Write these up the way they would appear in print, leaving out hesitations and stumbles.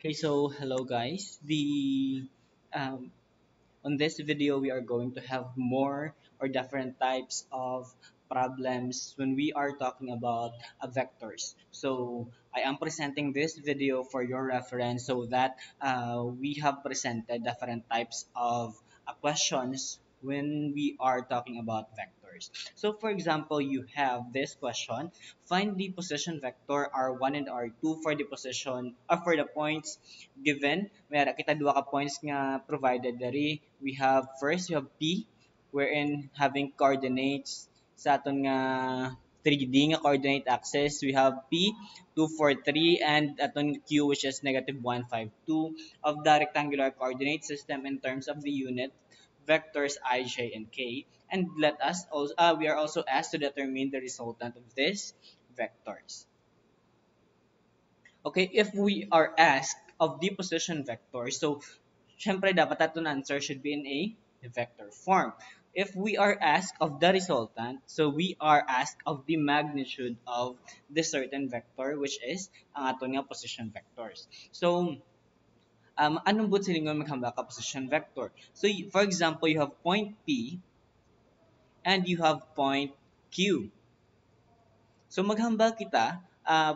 Okay, so hello guys. Um, on this video, we are going to have more or different types of problems when we are talking about vectors. So I am presenting this video for your reference so that we have presented different types of questions when we are talking about vectors. So for example, you have this question: find the position vector R1 and R2 for the position or for the points given. Mayroon kita dua ka points nga provided dari. We have first, you have P, wherein having coordinates sa aton nga 3D nga coordinate axis. We have P, 2, 4, 3, and aton Q, which is negative 1, 5, 2 of the rectangular coordinate system in terms of the unit vectors I, J, and K. And let us also, we are also asked to determine the resultant of these vectors. Okay, if we are asked of the position vector, so syempre dapat aton answer should be in a vector form. If we are asked of the resultant, so we are asked of the magnitude of the certain vector, which is ang aton nga position vectors. So anong buot silingon maghambak ka position vector? So for example, you have point P and you have point Q. So maghambal kita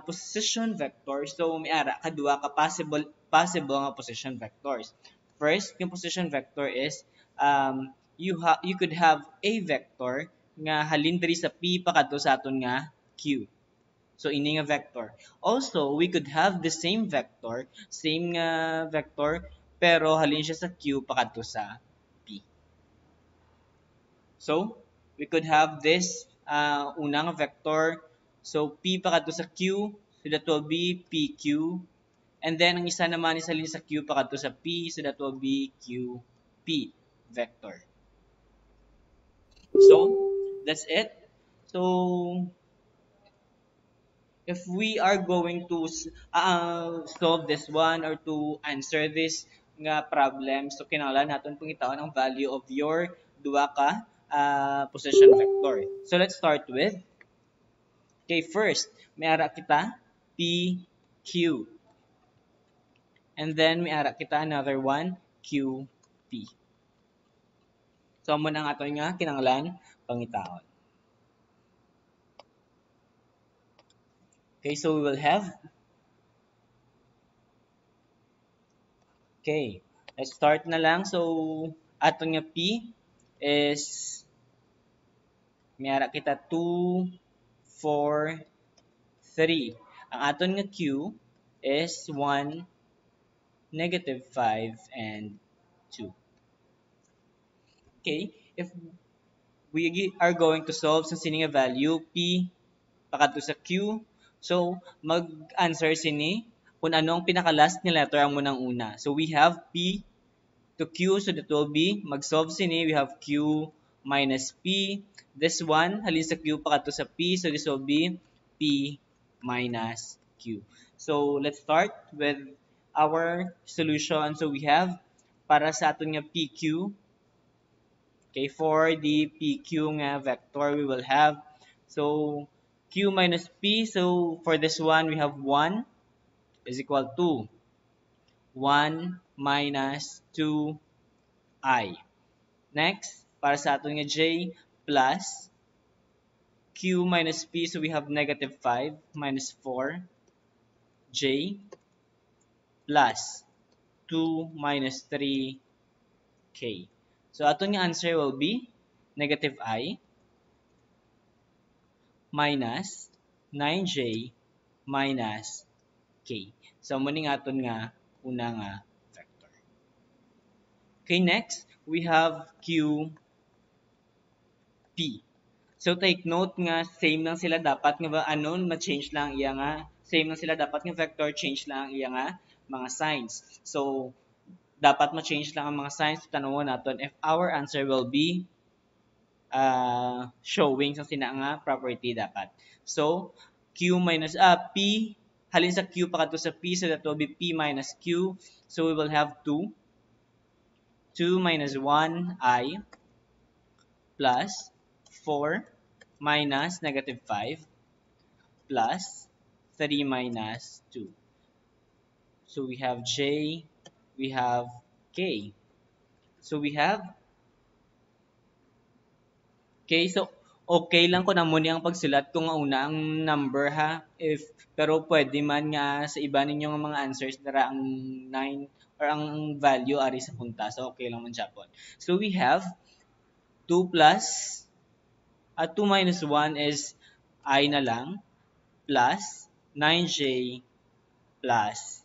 position vector. So may ara kadua ka possible nga position vectors. First, yung position vector is you could have a vector nga halin diri sa P pakadto sa aton nga Q. So ini nga vector. Also, we could have the same vector pero halin siya sa Q pakadto sa P. So, we could have this unang vector. So, P pa kadto sa Q. So, that will be PQ. And then, ang isa naman is halin sa Q pa kadto sa P. So, that will be QP vector. So, that's it. So, if we are going to solve this one or to answer this nga problem, so kinahanglan naton pangitawan ang value of your duha ka position vector. So let's start with, okay, first, may ara kita P, Q. And then may ara kita another one, Q, P. So amo nang aton nga kinahanglan pangitaon. Okay, so we will have, okay, let's start na lang. So aton nga P is may ara kita 2, 4, 3. Ang aton nga Q is 1, negative 5, and 2. Okay, if we are going to solve sa sini nga value, P pakadto sa Q, so mag-answer sini kung anong pinaka-last nga letter ang munang una. So we have P to Q, so that will be, mag-solve sini, we have Q minus P. This one, halin sa Q pakadto sa P, so this will be P minus Q. So let's start with our solution. So we have, para sa aton nga PQ, okay, for the PQ nga vector, we will have, so Q minus P, so for this one, we have 1 is equal to 1 minus 2i. Next, para sa aton nga J, plus Q minus P, so we have negative 5 minus 4, J, plus 2 minus 3k. So aton nga answer will be negative I minus 9j minus k. So muna nga aton nga una nga vector. Okay, next we have QP. So take note nga same lang sila dapat nga ba anon ma-change lang iya nga same lang sila dapat nga vector, change lang iya nga mga signs. So dapat ma-change lang ang mga signs. Tanawon naton if our answer will be showing sa sina nga property dapat. So Q minus P, halin sa Q pa kadto sa P, so that will be P minus Q. So we will have 2 minus 1 I plus 4 minus negative 5 plus 3 minus 2. So we have J, we have K. So we have K. So okay lang ko na muna ang pagsulat kung ang una ang number ha. If pero pwede man nga sa iba ninyong mga answers dara ang 9 or ang value ari sa punta. So okay lang man Japon. So we have 2 plus 2 minus 1 is I na lang plus 9J plus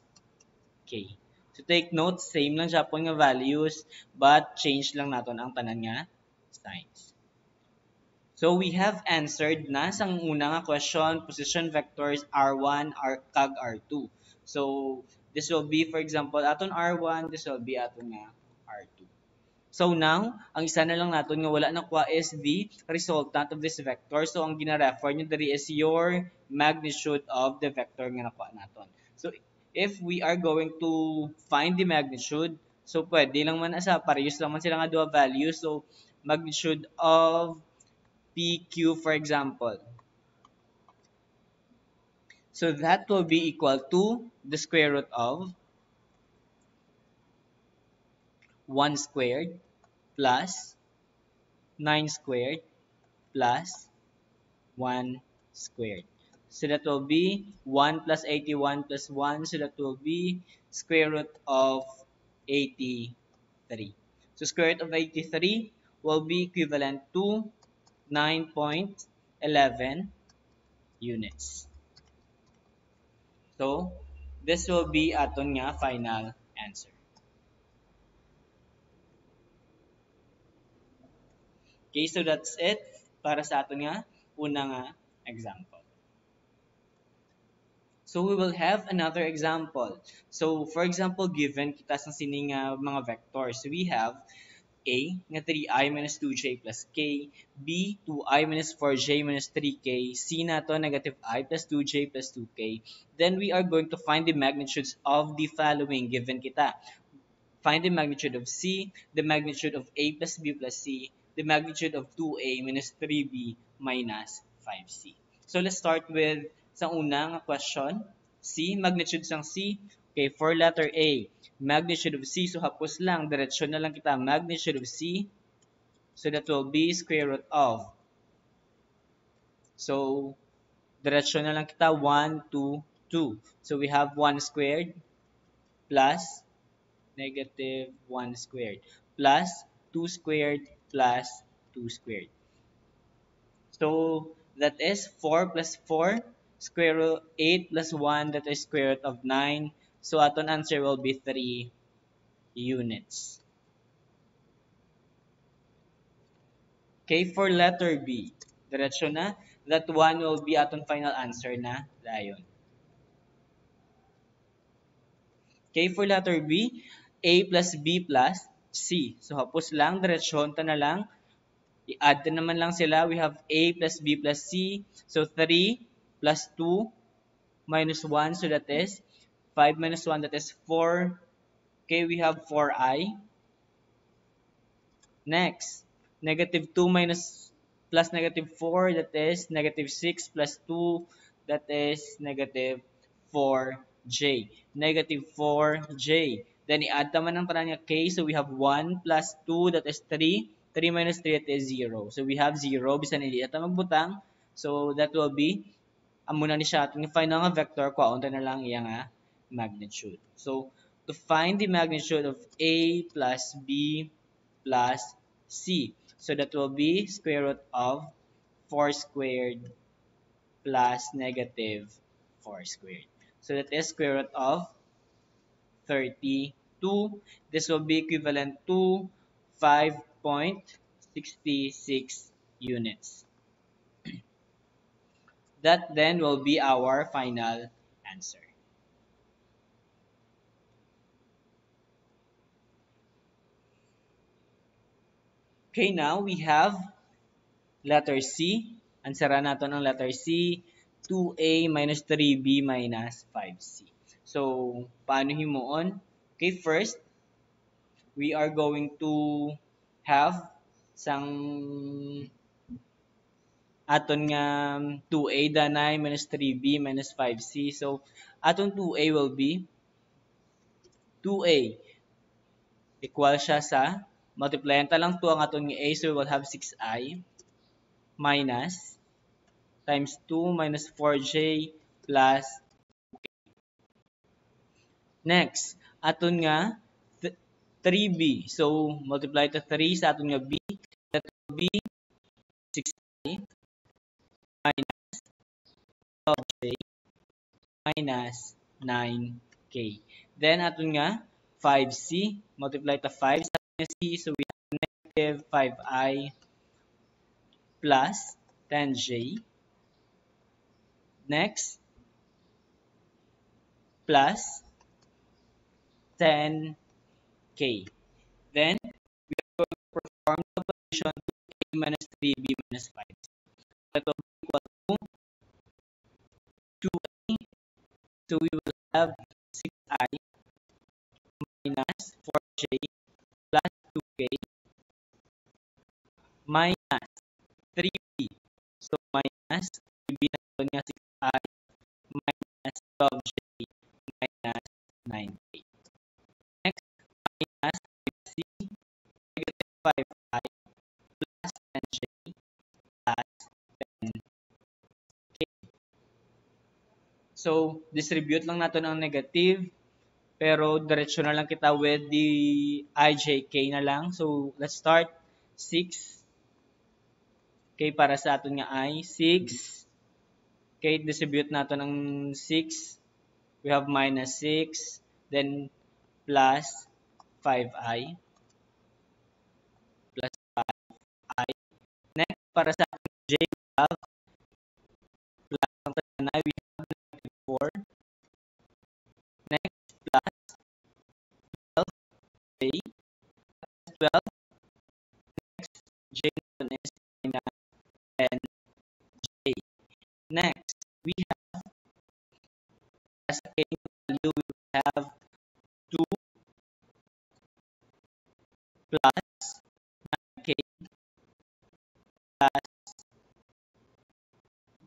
K. So take note, same lang siya po nga values, but change lang naton ang tanan nga signs. So we have answered na sa una nga question, position vectors R1, kag R2. So this will be, for example, aton R1, this will be aton nga R2. So now, ang isa na lang natin nga wala nakuha is the resultant of this vector. So ang gina-refer nyo dali is your magnitude of the vector nga nakuha natin. So if we are going to find the magnitude, so pwede lang man asa, parehas lang man sila nga dual values. So magnitude of PQ for example. So that will be equal to the square root of 1 squared plus 9 squared plus 1 squared. So that will be 1 plus 81 plus 1. So that will be square root of 83. So square root of 83 will be equivalent to 9.11 units. So this will be aton nga final answer. Okay, so that's it para sa aton nga una nga example. So we will have another example. So for example, given kita sa sining mga vectors, we have A nga 3i minus 2j plus k, B 2i minus 4j minus 3k, C nato negative I plus 2j plus 2k. Then we are going to find the magnitudes of the following given kita. Find the magnitude of C, the magnitude of A plus B plus C, the magnitude of 2A minus 3B minus 5C. So let's start with sa unang question. C, magnitude sang C. Okay, for letter A, magnitude of C. So hapos lang, diretsyon na lang kita. Magnitude of C. So that will be square root of. So, diretsyon na lang kita. 1, 2, 2. So we have 1 squared plus negative 1 squared plus 2 squared plus 2 squared. So that is 4 plus 4 square root 8 plus 1 that is square root of 9. So aton answer will be 3 units. Okay, for letter B, diretso na, that 1 will be aton final answer na dayon. Okay, for letter B, A plus B plus C. So hapos lang, diretsyon ta na lang. I-add na naman lang sila. We have A plus B plus C. So 3 plus 2 minus 1. So that is 5 minus 1. That is 4. Okay, we have 4i. Next, negative 2 minus plus negative 4. That is negative 6 plus 2. That is negative 4j. Negative 4j. Then i-add naman ng tanan niya k. So we have 1 plus 2. That is 3. 3 minus 3, that is 0. So we have 0. Bisan iliit na magbutang. So that will be, muna ni siya ating final nga vector, kwaunta na lang iya nga magnitude. So to find the magnitude of A plus B plus C. So that will be square root of 4 squared plus negative 4 squared. So that is square root of 32. This will be equivalent to 5.66 units. That then will be our final answer. Okay, now we have letter C. Answera natin ang letter C, 2A minus 3B minus 5C. So, paano himuon? Okay, first, we are going to have sang aton nga 2A danay minus 3B minus 5C. So, aton 2A will be 2a equal siya sa, multiplyan ta lang 2 ang aton nga a, so we will have 6i minus times 2 minus 4j plus next aton nga 3b, so multiply to 3 sa aton nga b, that will be 6i minus 12j minus 9k. Then aton nga 5c, multiply to 5 sa aton nga c, so we have negative 5i plus 10j. Next, plus 10k. Then, we are going to perform the operation 2a minus 3b minus 5. That will be equal to 2a. So, we will have 6i minus 4j plus 2k minus 3b. So, minus 3b na ito nga 6i minus 12j minus 9k. Next, minus 5c, negative 5i plus 10j plus 10k. So, distribute lang natin ang negative, pero diretso na lang kita with the ijk na lang. So, let's start. 6k para sa aton nga I. 6k, distribute natin ang 6. We have minus 6, then plus 5i. Plus 5i. Next, para sa ating j, we have plus ang tanay, we have negative 4. Next, plus 12j. Plus 12. Next, j natin is minus 10j. Next, we have, as a k value, we will have 2 plus 9k plus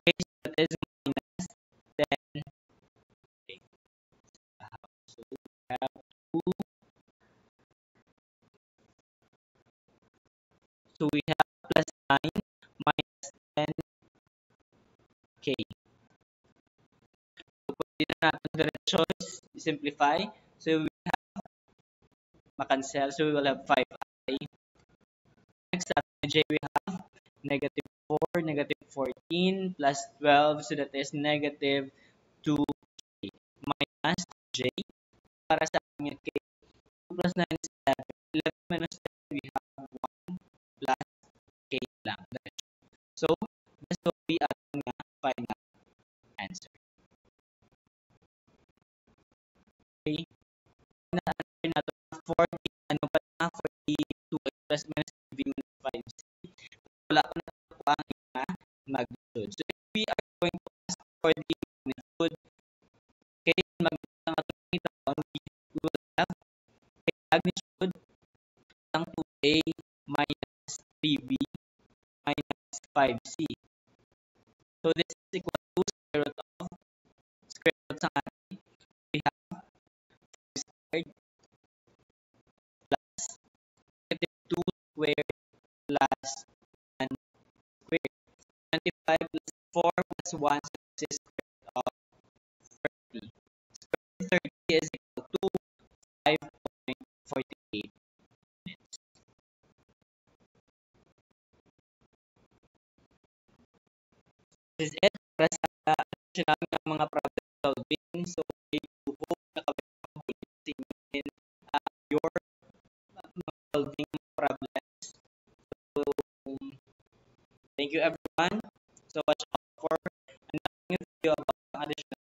k, so that is minus 10k. So we have 2. So we have plus 9 minus 10k. So pwede na natin diretsyon, simplify. So we have makancel. So we will have 5i. Next, at j we have negative 4, negative 14 plus 12. So that is negative 2k minus j. Para sa ating k, 2 plus 9 is 11. 11 minus 10, we have 1 plus k lang. So, this will be ating final answer. Okay. Final answer natin 40, ano pa na 42 plus minus 3b minus 5c. Wala pa na po ang magnitude. So, if we are going to ask for the magnitude, okay, magnitude ang ating ito, we will have a magnitude ng 2a minus 3b minus 5c. So, this is equal to square root sa atin. We have 5 squared plus negative 2 squared plus 1 squared. 25 plus 4 plus 1, so this is square root of 30. Square root of 30 is equal to 5.48 minutes. This is it para sa additional ng mga problem solving. So, I do hope na kami in your solving problems. So, thank you everyone. So, watch out for another video about additional